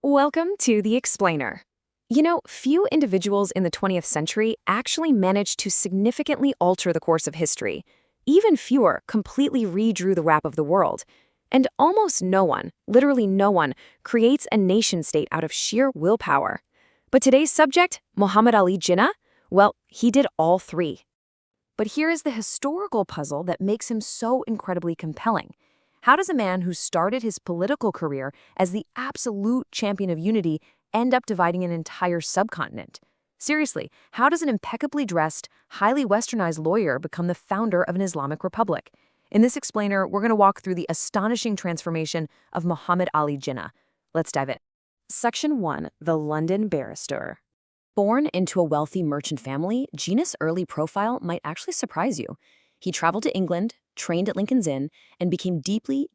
Welcome to The Explainer. Few individuals in the 20th century actually managed to significantly alter the course of history. Even fewer completely redrew the map of the world. And almost no one, literally no one, creates a nation-state out of sheer willpower. But today's subject, Muhammad Ali Jinnah, well, he did all three. But here is the historical puzzle that makes him so incredibly compelling. How does a man who started his political career as the absolute champion of unity end up dividing an entire subcontinent? Seriously, how does an impeccably dressed, highly westernized lawyer become the founder of an Islamic republic? In this explainer, we're going to walk through the astonishing transformation of Muhammad Ali Jinnah. Let's dive in. Section 1. The London Barrister. Born into a wealthy merchant family, Jinnah's early profile might actually surprise you. He traveled to England, trained at Lincoln's Inn, and became deeply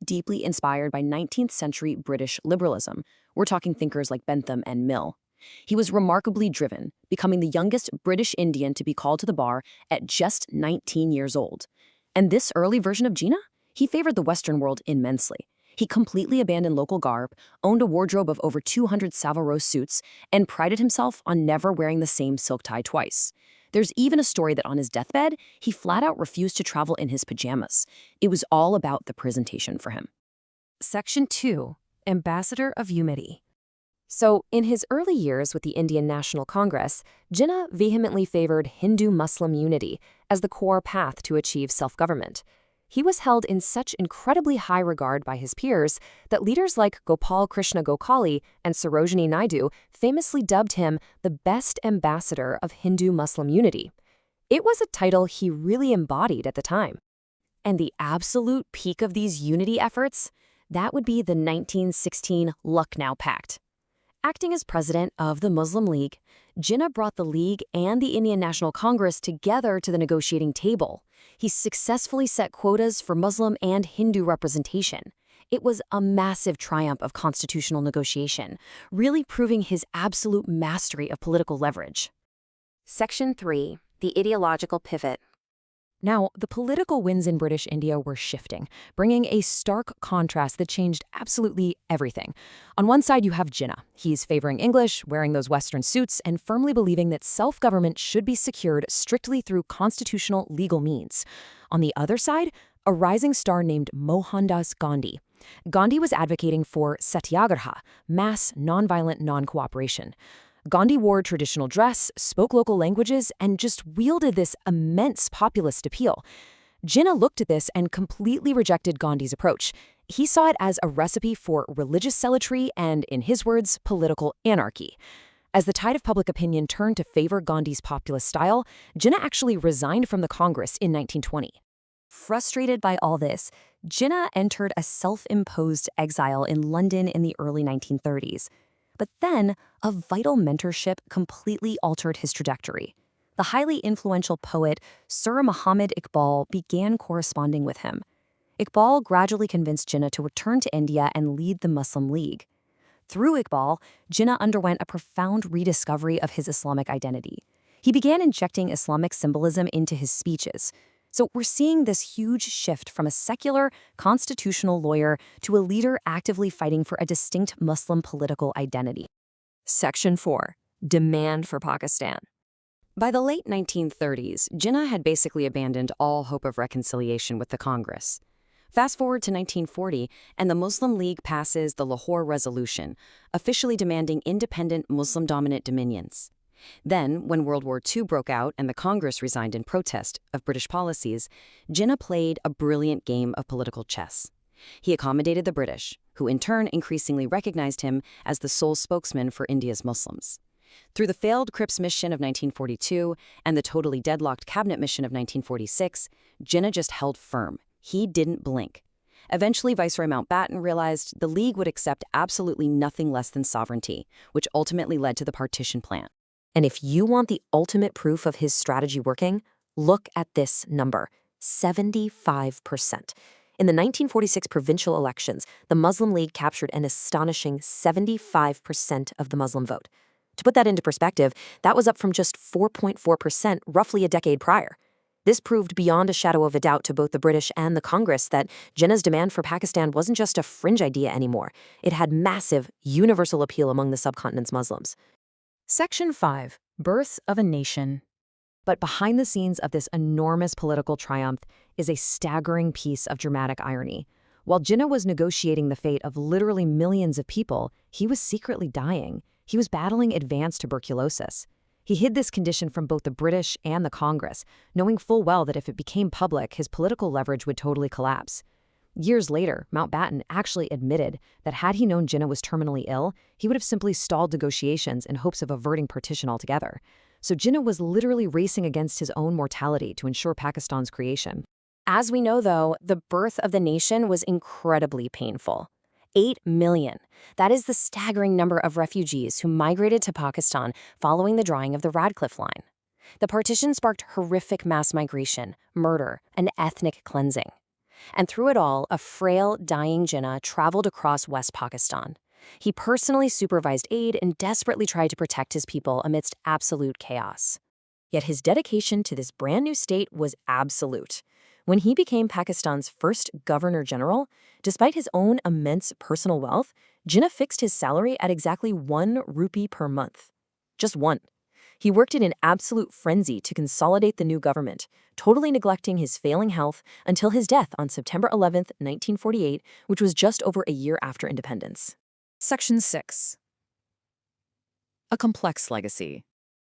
inspired by 19th century British liberalism. We're talking thinkers like Bentham and Mill. He was remarkably driven, becoming the youngest British Indian to be called to the bar at just 19 years old. And this early version of Jinnah? He favored the Western world immensely. He completely abandoned local garb, owned a wardrobe of over 200 Savile Row suits, and prided himself on never wearing the same silk tie twice. There's even a story that on his deathbed, he flat out refused to travel in his pajamas. It was all about the presentation for him. Section 2. Ambassador of Unity. So, in his early years with the Indian National Congress, Jinnah vehemently favored Hindu-Muslim unity as the core path to achieve self-government. He was held in such incredibly high regard by his peers that leaders like Gopal Krishna Gokhale and Sarojini Naidu famously dubbed him the best ambassador of Hindu-Muslim unity. It was a title he really embodied at the time. And the absolute peak of these unity efforts? That would be the 1916 Lucknow Pact. Acting as president of the Muslim League, Jinnah brought the League and the Indian National Congress together to the negotiating table. He successfully set quotas for Muslim and Hindu representation. It was a massive triumph of constitutional negotiation, really proving his absolute mastery of political leverage. Section 3. The Ideological Pivot. Now, the political winds in British India were shifting, bringing a stark contrast that changed absolutely everything. On one side, you have Jinnah. He's favoring English, wearing those Western suits, and firmly believing that self-government should be secured strictly through constitutional legal means. On the other side, a rising star named Mohandas Gandhi. Gandhi was advocating for satyagraha, mass nonviolent non-cooperation. Gandhi wore traditional dress, spoke local languages, and just wielded this immense populist appeal. Jinnah looked at this and completely rejected Gandhi's approach. He saw it as a recipe for religious zealotry and, in his words, political anarchy. As the tide of public opinion turned to favor Gandhi's populist style, Jinnah actually resigned from the Congress in 1920. Frustrated by all this, Jinnah entered a self-imposed exile in London in the early 1930s. But then, a vital mentorship completely altered his trajectory. The highly influential poet Sir Muhammad Iqbal began corresponding with him. Iqbal gradually convinced Jinnah to return to India and lead the Muslim League. Through Iqbal, Jinnah underwent a profound rediscovery of his Islamic identity. He began injecting Islamic symbolism into his speeches. So we're seeing this huge shift from a secular, constitutional lawyer to a leader actively fighting for a distinct Muslim political identity. Section 4. Demand for Pakistan. By the late 1930s, Jinnah had basically abandoned all hope of reconciliation with the Congress. Fast forward to 1940, and the Muslim League passes the Lahore Resolution, officially demanding independent Muslim-dominant dominions. Then, when World War II broke out and the Congress resigned in protest of British policies, Jinnah played a brilliant game of political chess. He accommodated the British, who in turn increasingly recognized him as the sole spokesman for India's Muslims. Through the failed Cripps mission of 1942 and the totally deadlocked Cabinet mission of 1946, Jinnah just held firm. He didn't blink. Eventually, Viceroy Mountbatten realized the League would accept absolutely nothing less than sovereignty, which ultimately led to the partition plan. And if you want the ultimate proof of his strategy working, look at this number, 75%. In the 1946 provincial elections, the Muslim League captured an astonishing 75% of the Muslim vote. To put that into perspective, that was up from just 4.4% roughly a decade prior. This proved beyond a shadow of a doubt to both the British and the Congress that Jinnah's demand for Pakistan wasn't just a fringe idea anymore. It had massive, universal appeal among the subcontinent's Muslims. Section 5. Birth of a Nation. But behind the scenes of this enormous political triumph is a staggering piece of dramatic irony. While Jinnah was negotiating the fate of literally millions of people, he was secretly dying. He was battling advanced tuberculosis. He hid this condition from both the British and the Congress, knowing full well that if it became public, his political leverage would totally collapse. Years later, Mountbatten actually admitted that had he known Jinnah was terminally ill, he would have simply stalled negotiations in hopes of averting partition altogether. So Jinnah was literally racing against his own mortality to ensure Pakistan's creation. As we know, though, the birth of the nation was incredibly painful. 8 million. That is the staggering number of refugees who migrated to Pakistan following the drawing of the Radcliffe Line. The partition sparked horrific mass migration, murder, and ethnic cleansing. And through it all, a frail, dying Jinnah traveled across West Pakistan. He personally supervised aid and desperately tried to protect his people amidst absolute chaos. Yet his dedication to this brand new state was absolute. When he became Pakistan's first governor-general, despite his own immense personal wealth, Jinnah fixed his salary at exactly 1 rupee per month. Just one. He worked in an absolute frenzy to consolidate the new government, totally neglecting his failing health until his death on September 11, 1948, which was just over a year after independence. Section 6. A complex legacy.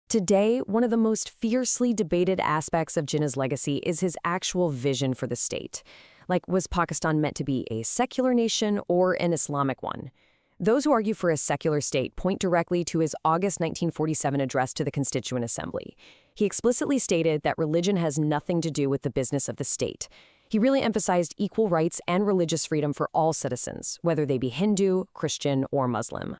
Today, one of the most fiercely debated aspects of Jinnah's legacy is his actual vision for the state. Like, was Pakistan meant to be a secular nation or an Islamic one? Those who argue for a secular state point directly to his August 1947 address to the Constituent Assembly. He explicitly stated that religion has nothing to do with the business of the state. He really emphasized equal rights and religious freedom for all citizens, whether they be Hindu, Christian, or Muslim.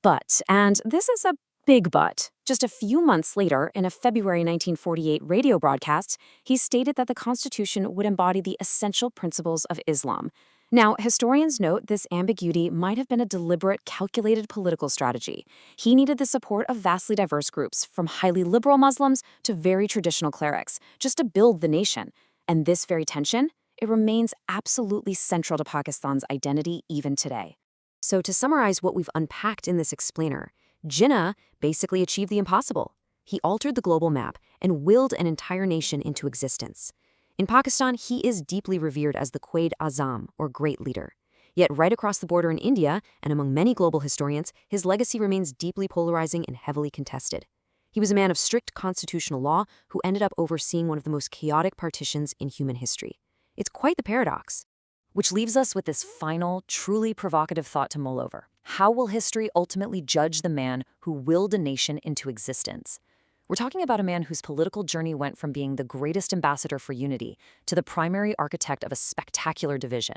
But, and this is a big but, just a few months later, in a February 1948 radio broadcast, he stated that the Constitution would embody the essential principles of Islam. Now, historians note this ambiguity might have been a deliberate, calculated political strategy. He needed the support of vastly diverse groups, from highly liberal Muslims to very traditional clerics, just to build the nation. And this very tension, it remains absolutely central to Pakistan's identity even today. So to summarize what we've unpacked in this explainer, Jinnah basically achieved the impossible. He altered the global map and willed an entire nation into existence. In Pakistan, he is deeply revered as the Quaid Azam, or great leader. Yet right across the border in India, and among many global historians, his legacy remains deeply polarizing and heavily contested. He was a man of strict constitutional law who ended up overseeing one of the most chaotic partitions in human history. It's quite the paradox. Which leaves us with this final, truly provocative thought to mull over. How will history ultimately judge the man who willed a nation into existence? We're talking about a man whose political journey went from being the greatest ambassador for unity to the primary architect of a spectacular division.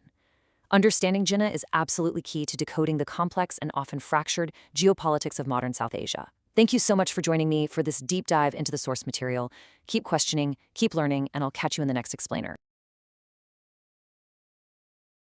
Understanding Jinnah is absolutely key to decoding the complex and often fractured geopolitics of modern South Asia. Thank you so much for joining me for this deep dive into the source material. Keep questioning, keep learning, and I'll catch you in the next explainer.